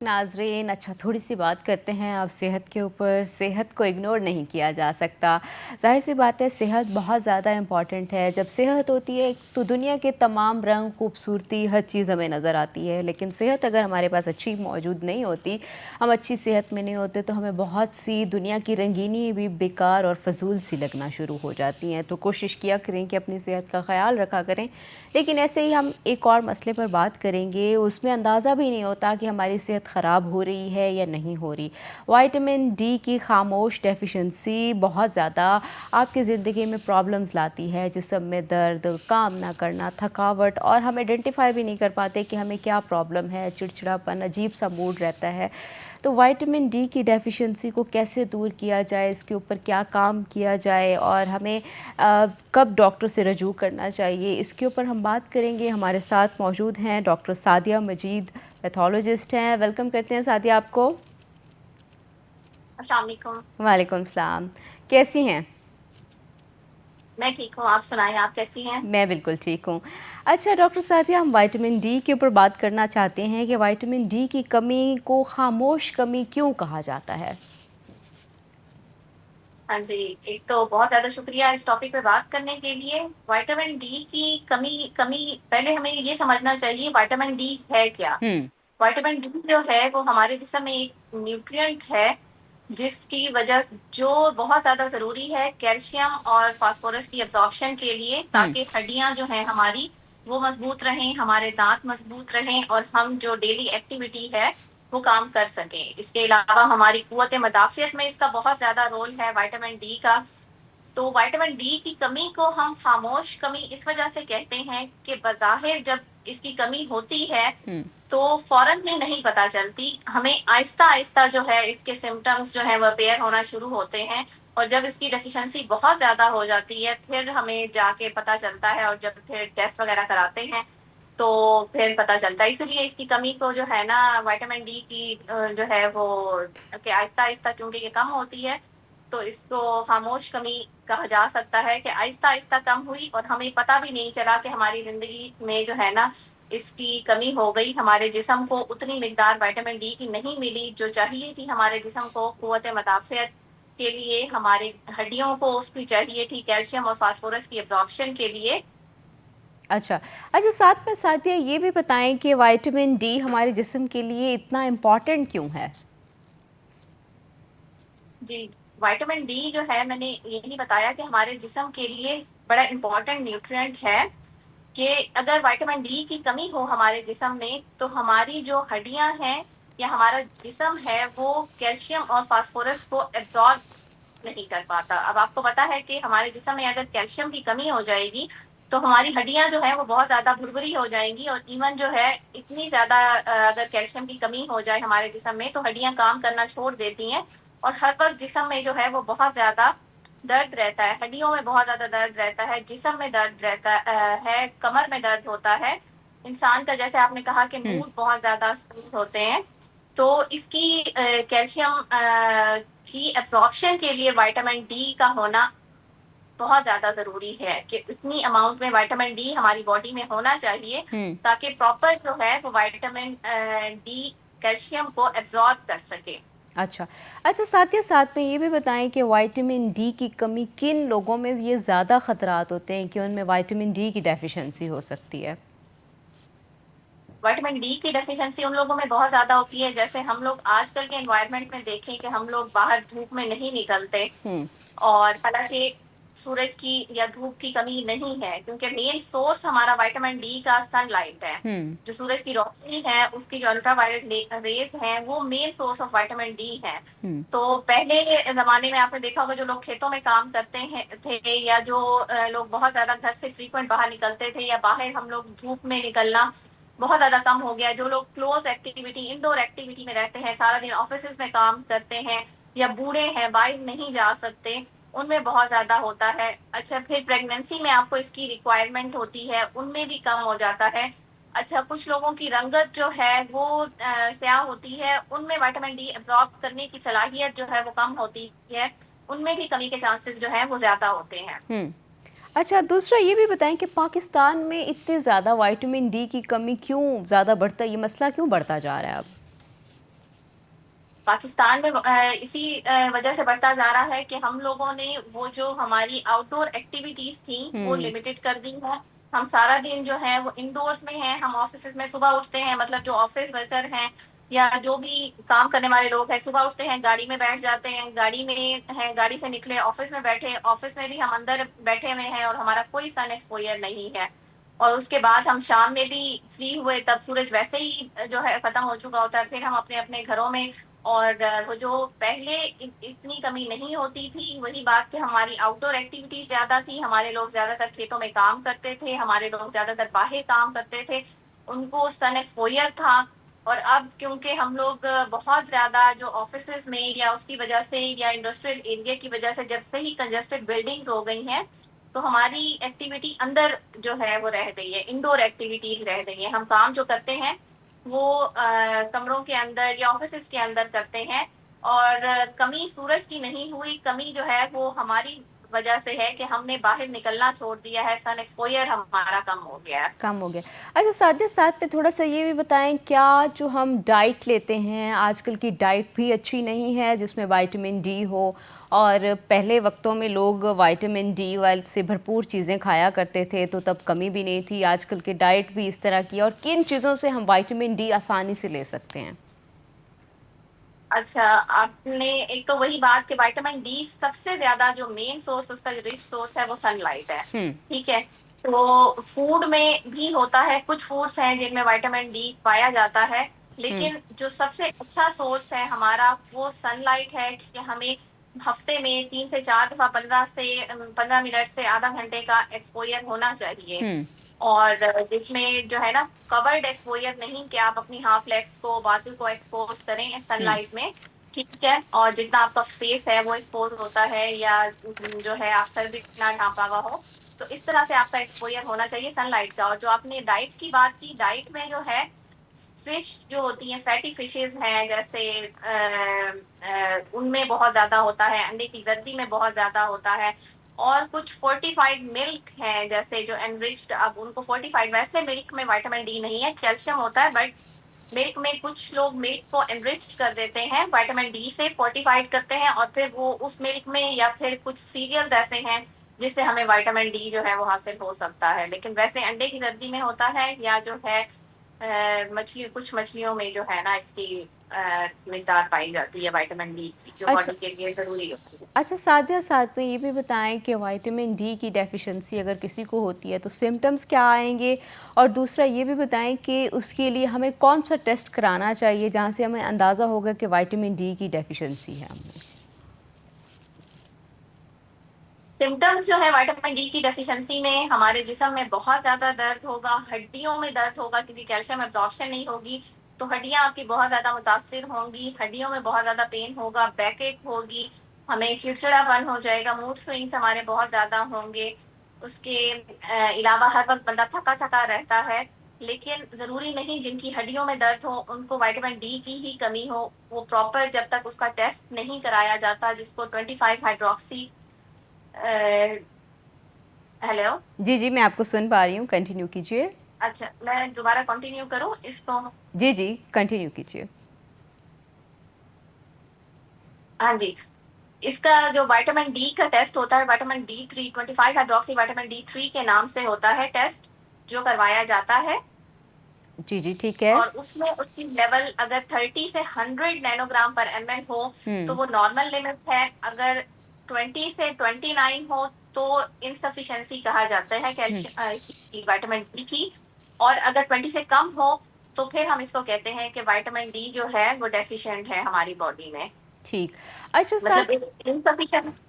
नाज़रीन, अच्छा थोड़ी सी बात करते हैं अब सेहत के ऊपर। सेहत को इग्नोर नहीं किया जा सकता। ज़ाहिर सी बात है, सेहत बहुत ज़्यादा इम्पॉर्टेंट है। जब सेहत होती है तो दुनिया के तमाम रंग, खूबसूरती, हर चीज़ हमें नज़र आती है। लेकिन सेहत अगर हमारे पास अच्छी मौजूद नहीं होती, हम अच्छी सेहत में नहीं होते, तो हमें बहुत सी दुनिया की रंगीनी भी बेकार और फजूल सी लगना शुरू हो जाती हैं। तो कोशिश किया करें कि अपनी सेहत का ख्याल रखा करें। लेकिन ऐसे ही हम एक और मसले पर बात करेंगे, उसमें अंदाज़ा भी नहीं होता कि हमारी सेहत ख़राब हो रही है या नहीं हो रही। विटामिन डी की खामोश डेफिशिएंसी बहुत ज़्यादा आपकी ज़िंदगी में प्रॉब्लम्स लाती है। जिस्म में दर्द, काम ना करना, थकावट, और हम आइडेंटिफाई भी नहीं कर पाते कि हमें क्या प्रॉब्लम है। चिड़चिड़ापन, अजीब सा मूड रहता है। तो विटामिन डी की डेफिशिएंसी को कैसे दूर किया जाए, इसके ऊपर क्या काम किया जाए, और हमें कब डॉक्टर से रजू करना चाहिए, इसके ऊपर हम बात करेंगे। हमारे साथ मौजूद हैं डॉक्टर सादिया मजीद, पैथोलॉजिस्ट हैं। वेलकम करते हैं सादिया आपको। अस्सलाम वालेकुम। वालेकुम सलाम। कैसी हैं? मैं ठीक हूँ, आप सुनाएं, आप कैसी हैं? मैं बिल्कुल ठीक हूँ। अच्छा डॉक्टर साथिया, हम विटामिन डी के ऊपर बात करना चाहते हैं कि विटामिन डी की कमी को खामोश कमी क्यों कहा जाता है? हाँ जी, एक तो बहुत ज़्यादा शुक्रिया इस टॉपिक पे बात करने के लिए। विटामिन डी की कमी कमी पहले हमें ये समझना चाहिए विटामिन डी है क्या? हम्म। विटामिन डी जो है वो हमारे जिस्म में एक न्यूट्रिएंट है, जिसकी वजह जो बहुत ज़्यादा ज़रूरी है कैल्शियम और फास्फोरस की एब्जॉर्प्शन के लिए, हम्म। ताकि हड्डियाँ जो हैं हमारी वो मजबूत रहें, हमारे दांत मजबूत रहें और हम जो डेली एक्टिविटी है वो काम कर सकें। इसके अलावा हमारी कुव्वत मदाफ़ियत में इसका बहुत ज़्यादा रोल है विटामिन डी का। तो विटामिन डी की कमी को हम खामोश कमी इस वजह से कहते हैं कि बज़ाहिर जब इसकी कमी होती है हम्म। तो फौरन में नहीं पता चलती, हमें आहिस्ता-आहिस्ता जो है इसके सिम्पटम्स जो हैं वो अपीयर होना शुरू होते हैं, और जब इसकी डेफिशिएंसी बहुत ज़्यादा हो जाती है फिर हमें जाके पता चलता है, और जब फिर टेस्ट वगैरह कराते हैं तो फिर पता चलता है। इसलिए इसकी कमी को जो है ना विटामिन डी की जो है वो कि आहिस्ता-आहिस्ता क्योंकि ये कम होती है, तो इसको खामोश कमी कहा जा सकता है कि आहिस्ता-आहिस्ता कम हुई और हमें पता भी नहीं चला कि हमारी ज़िंदगी में जो है ना इसकी कमी हो गई। हमारे जिस्म को उतनी मिकदार विटामिन डी की नहीं मिली जो चाहिए थी हमारे जिस्म को कुव्वत मदाफ़ियत के लिए, हमारी हड्डियों को उसकी चाहिए थी कैल्शियम और फास्फोरस की एब्जॉर्प्शन के लिए। अच्छा। अच्छा, साथ में साथिया ये भी बताएं कि विटामिन डी हमारे जिस्म के लिए इतना इम्पॉर्टेंट क्यों है? जी, विटामिन डी जो है मैंने यही बताया कि हमारे जिस्म के लिए बड़ा इम्पोर्टेंट न्यूट्रिएंट है, कि अगर विटामिन डी की कमी हो हमारे जिस्म में तो हमारी जो हड्डियां हैं या हमारा जिस्म है वो कैल्शियम और फास्फोरस को एब्जॉर्ब नहीं कर पाता। अब आपको पता है कि हमारे जिस्म में अगर कैल्शियम की कमी हो जाएगी तो हमारी हड्डियां जो है वो बहुत ज़्यादा भुरभुरी हो जाएंगी, और इवन जो है इतनी ज़्यादा अगर कैल्शियम की कमी हो जाए हमारे जिस्म में तो हड्डियां काम करना छोड़ देती हैं, और हर वक्त जिस्म में जो है वो बहुत ज़्यादा दर्द रहता है, हड्डियों में बहुत ज़्यादा दर्द रहता है, जिस्म में दर्द रहता है, कमर में दर्द होता है। इंसान का जैसे आपने कहा कि हम्म। मूड बहुत ज़्यादा स्विंग होते हैं, तो इसकी कैल्शियम की एब्जॉर्प्शन के लिए विटामिन डी का होना बहुत ज़्यादा ज़रूरी है, कि इतनी अमाउंट में विटामिन डी हमारी बॉडी में होना चाहिए, हम्म। ताकि प्रॉपर जो है वो विटामिन डी कैल्शियम को एब्जॉर्ब कर सके। अच्छा। अच्छा साथिया, साथ में ये भी बताएं कि विटामिन डी की कमी किन लोगों में ये ज़्यादा ख़तरात होते हैं कि उनमें विटामिन डी की डेफिशिएंसी हो सकती है? विटामिन डी की डेफिशिएंसी उन लोगों में बहुत ज़्यादा होती है, जैसे हम लोग आजकल के एनवायरनमेंट में देखें कि हम लोग बाहर धूप में नहीं निकलते, हम्म। और हालांकि सूरज की या धूप की कमी नहीं है, क्योंकि मेन सोर्स हमारा विटामिन डी का सनलाइट है। हम्म। जो सूरज की रोशनी है उसकी जो अल्ट्रावायलेट रेज हैं वो main source of vitamin D है। हम्म। तो पहले जमाने में आपने देखा होगा जो लोग खेतों में काम करते हैं थे, या जो लोग बहुत ज्यादा घर से फ्रीक्वेंट बाहर निकलते थे, या बाहर हम लोग धूप में निकलना बहुत ज्यादा कम हो गया। जो लोग क्लोज एक्टिविटी, इंडोर एक्टिविटी में रहते हैं, सारा दिन ऑफिस में काम करते हैं, या बूढ़े हैं बाहर नहीं जा सकते, उनमें बहुत ज़्यादा होता है। अच्छा, फिर प्रेगनेंसी में आपको इसकी रिक्वायरमेंट होती है, उनमें भी कम हो जाता है। अच्छा, कुछ लोगों की रंगत जो है वो स्याह होती है, उनमें विटामिन डी एब्जॉर्ब करने की सलाहियत जो है वो कम होती है, उनमें भी कमी के चांसेस जो हैं वो ज़्यादा होते हैं। हम्म। अच्छा, दूसरा ये भी बताएं कि पाकिस्तान में इतनी ज़्यादा विटामिन डी की कमी क्यों ज़्यादा बढ़ता है, ये मसला क्यों बढ़ता जा रहा है अब? पाकिस्तान में इसी वजह से बढ़ता जा रहा है कि हम लोगों ने वो जो हमारी आउटडोर एक्टिविटीज थी वो हम्म। लिमिटेड कर दी है। हम सारा दिन जो है वो इंडोर्स में हैं, हम ऑफिस में सुबह उठते हैं, मतलब जो ऑफिस वर्कर हैं या जो भी काम करने वाले लोग हैं, सुबह उठते हैं, गाड़ी में बैठ जाते हैं, गाड़ी में हैं, गाड़ी से निकले, ऑफिस में बैठे, ऑफिस में भी हम अंदर बैठे हुए हैं और हमारा कोई सन एक्सपोजर नहीं है। और उसके बाद हम शाम में भी फ्री हुए तब सूरज वैसे ही जो है खत्म हो चुका होता है, फिर हम अपने अपने घरों में। और वो जो पहले इतनी कमी नहीं होती थी, वही बात कि हमारी आउटडोर एक्टिविटीज ज्यादा थी, हमारे लोग ज्यादातर खेतों में काम करते थे, हमारे लोग ज्यादातर बाहर काम करते थे, उनको सन एक्सपोजर था। और अब क्योंकि हम लोग बहुत ज्यादा जो ऑफिसेज में या उसकी वजह से या इंडस्ट्रियल एरिया की वजह से जब से ही कंजेस्टेड बिल्डिंग्स हो गई हैं, तो हमारी एक्टिविटी अंदर जो है वो रह गई है, इंडोर एक्टिविटीज रह गई है। हम काम जो करते हैं वो कमरों के अंदर या ऑफिस के अंदर करते हैं। और कमी सूरज की नहीं हुई, कमी जो है वो हमारी वजह से है कि हमने बाहर निकलना छोड़ दिया है, सन एक्सपोजर हमारा कम हो गया है। कम हो गया। अच्छा, साथ ही साथ में थोड़ा सा ये भी बताएं, क्या जो हम डाइट लेते हैं आजकल की डाइट भी अच्छी नहीं है जिसमें विटामिन डी हो? और पहले वक्तों में लोग विटामिन डी वाल से भरपूर चीज़ें खाया करते थे तो तब कमी भी नहीं थी। आजकल की डाइट भी इस तरह की है, और किन चीज़ों से हम विटामिन डी आसानी से ले सकते हैं? अच्छा, आपने एक तो वही बात कि विटामिन डी सबसे ज्यादा जो मेन सोर्स, उसका जो रिच सोर्स है वो सनलाइट है। हम्म। ठीक है, तो फूड में भी होता है, कुछ फूड्स हैं जिनमें विटामिन डी पाया जाता है, हम्म। लेकिन जो सबसे अच्छा सोर्स है हमारा वो सनलाइट है कि हमें हफ्ते में 3 से 4 दफा 15 मिनट से आधा घंटे का एक्सपोजर होना चाहिए। हम्म। और जिसमें जो है ना कवर्ड एक्सपोजर नहीं कि आप अपनी हाफ लेग्स को, बाजू को एक्सपोज करें हम्म। सनलाइट में। ठीक है, और जितना आपका फेस है वो एक्सपोज होता है या जो है आप सर भी इतना ढांपा हुआ हो, तो इस तरह से आपका एक्सपोजर होना चाहिए सनलाइट का। और जो आपने डाइट की बात की, डाइट में जो है फिश जो होती हैं, फैटी फिशेज हैं जैसे उनमें बहुत ज्यादा होता है, अंडे की जर्दी में बहुत ज्यादा होता है। और कुछ फोर्टिफाइड मिल्क है जैसे जो एनरिच्ड, अब उनको फोर्टिफाइड, वैसे मिल्क में विटामिन डी नहीं है, कैल्शियम होता है, बट मिल्क में कुछ लोग मिल्क को एनरिच कर देते हैं, विटामिन डी से फोर्टिफाइड करते हैं, और फिर वो उस मिल्क में, या फिर कुछ सीरियल्स ऐसे हैं जिससे हमें विटामिन डी जो है वो हासिल हो सकता है। लेकिन वैसे अंडे की जर्दी में होता है, या जो है मछली, कुछ मछलियों में जो है ना इसकी मिकदार पाई जाती है विटामिन डी की, जो अच्छा। बॉडी के लिए जरूरी होती है। अच्छा, साथ ही साथ में ये भी बताएं कि विटामिन डी की डेफिशिएंसी अगर किसी को होती है तो सिम्टम्स क्या आएंगे? और दूसरा ये भी बताएं कि उसके लिए हमें कौन सा टेस्ट कराना चाहिए जहां से हमें अंदाज़ा होगा कि विटामिन डी की डेफिशिएंसी है हमें। सिम्टम्स जो है विटामिन डी की डेफिशिएंसी में, हमारे जिस्म में बहुत ज्यादा दर्द होगा, हड्डियों में दर्द होगा क्योंकि कैल्शियम एब्जॉर्प्शन नहीं होगी, तो हड्डियां आपकी बहुत ज्यादा मुतासिर होंगी, हड्डियों में बहुत ज्यादा पेन होगा, बैक एक होगी, हमें चिड़चिड़ापन हो जाएगा, मूड स्विंग्स हमारे बहुत ज्यादा होंगे। उसके अलावा हर वक्त बंदा थका थका रहता है। लेकिन जरूरी नहीं जिनकी हड्डियों में दर्द हो उनको विटामिन डी की ही कमी हो, वो प्रॉपर जब तक उसका टेस्ट नहीं कराया जाता, जिसको 25 हाइड्रोक्सी, हेलो। जी जी, मैं आपको सुन पा रही हूँ, कंटिन्यू कीजिए। अच्छा, मैं दोबारा कंटिन्यू करूं इसको? जी जी, कंटिन्यू कीजिए। हाँ जी, इसका जो विटामिन डी का टेस्ट होता है, vitamin D 3, 25 hydroxy vitamin D 3 के नाम से होता है टेस्ट, जो करवाया जाता है। जी जी, ठीक है। और उसमें उसकी लेवल अगर 30 से 100 नैनोग्राम पर ml हो तो हम्म। वो नॉर्मल लिमिट है। अगर 20 से 29 हो तो इनसफिशिएंसी कहा जाता है हम्म। कैल्शियम, इसकी विटामिन डी की। और अगर 20 से कम हो तो फिर हम इसको कहते हैं कि विटामिन डी जो है वो डेफिशिएंट है हमारी बॉडी में। ठीक। अच्छा, साथ। मतलब इनसफिशिएंसी,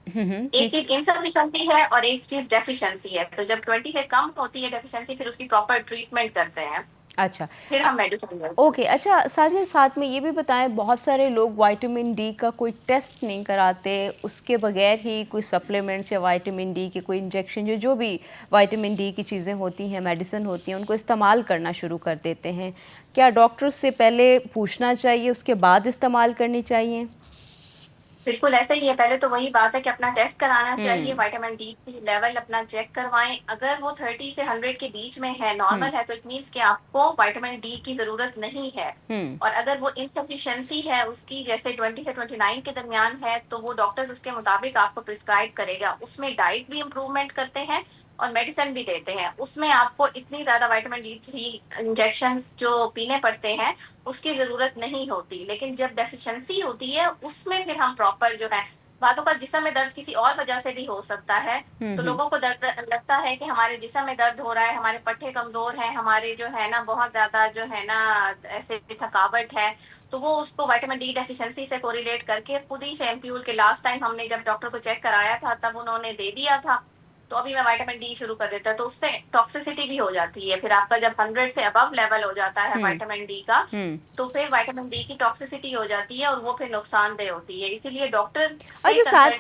एक ठीक। चीज इनसफिशिएंसी है और एक चीज डेफिशिएंसी है, तो जब 20 से कम होती है डेफिशिएंसी, फिर उसकी प्रॉपर ट्रीटमेंट करते हैं, अच्छा। फिर अ, हम मेडिसिन देते हैं। ओके। अच्छा, साथ ही साथ में ये भी बताएं, बहुत सारे लोग विटामिन डी का कोई टेस्ट नहीं कराते, उसके बगैर ही कोई सप्लीमेंट्स या विटामिन डी के कोई इंजेक्शन, जो भी विटामिन डी की चीज़ें होती हैं, मेडिसिन होती हैं, उनको इस्तेमाल करना शुरू कर देते हैं। क्या डॉक्टर से पहले पूछना चाहिए, उसके बाद इस्तेमाल करनी चाहिए? बिल्कुल ऐसा ही है। पहले तो वही बात है कि अपना टेस्ट कराना चाहिए, हुँ, विटामिन डी की लेवल अपना चेक करवाएँ। अगर वो 30 से 100 के बीच में है, हुँ, नॉर्मल है, तो इट मीन्स कि आपको विटामिन डी की ज़रूरत नहीं है। हुँ, और अगर वो इनसफिशिएंसी है उसकी, जैसे 20 से 29 के दरमियान है, तो वो डॉक्टर्स उसके मुताबिक आपको प्रिस्क्राइब करेगा। उसमें डाइट भी इम्प्रूवमेंट करते हैं और मेडिसिन भी देते हैं। उसमें आपको इतनी ज़्यादा विटामिन डी 3 इंजेक्शंस जो पीने पड़ते हैं, उसकी ज़रूरत नहीं होती। लेकिन जब डेफिशिएंसी होती है, उसमें फिर हम प्रॉपर जो है, बातों का जिस्म में दर्द किसी और वजह से भी हो सकता है। हुँ, तो हुँ, लोगों को दर्द लगता है कि हमारे जिस्म में दर्द हो रहा है, हमारे पट्टे कमज़ोर हैं, हमारे जो है ना बहुत ज़्यादा जो है ना ऐसे थकावट है। तो वो उसको विटामिन डी डेफिशिएंसी से कोरिलेट करके खुद ही से एम्प्यूल के लास्ट टाइम हमने जब डॉक्टर को चेक कराया था, तब उन्होंने दे दिया था। तो अभी मैं विटामिन डी शुरू कर देता है, तो उससे टॉक्सिसिटी भी हो जाती है। फिर आपका जब 100 से अबव लेवल हो जाता है हुँ, विटामिन डी का, हुँ। तो फिर विटामिन डी की टॉक्सिसिटी हो जाती है और वो फिर नुकसानदेह होती है। इसीलिए डॉक्टर से अच्छा, साथ कंसल्ट में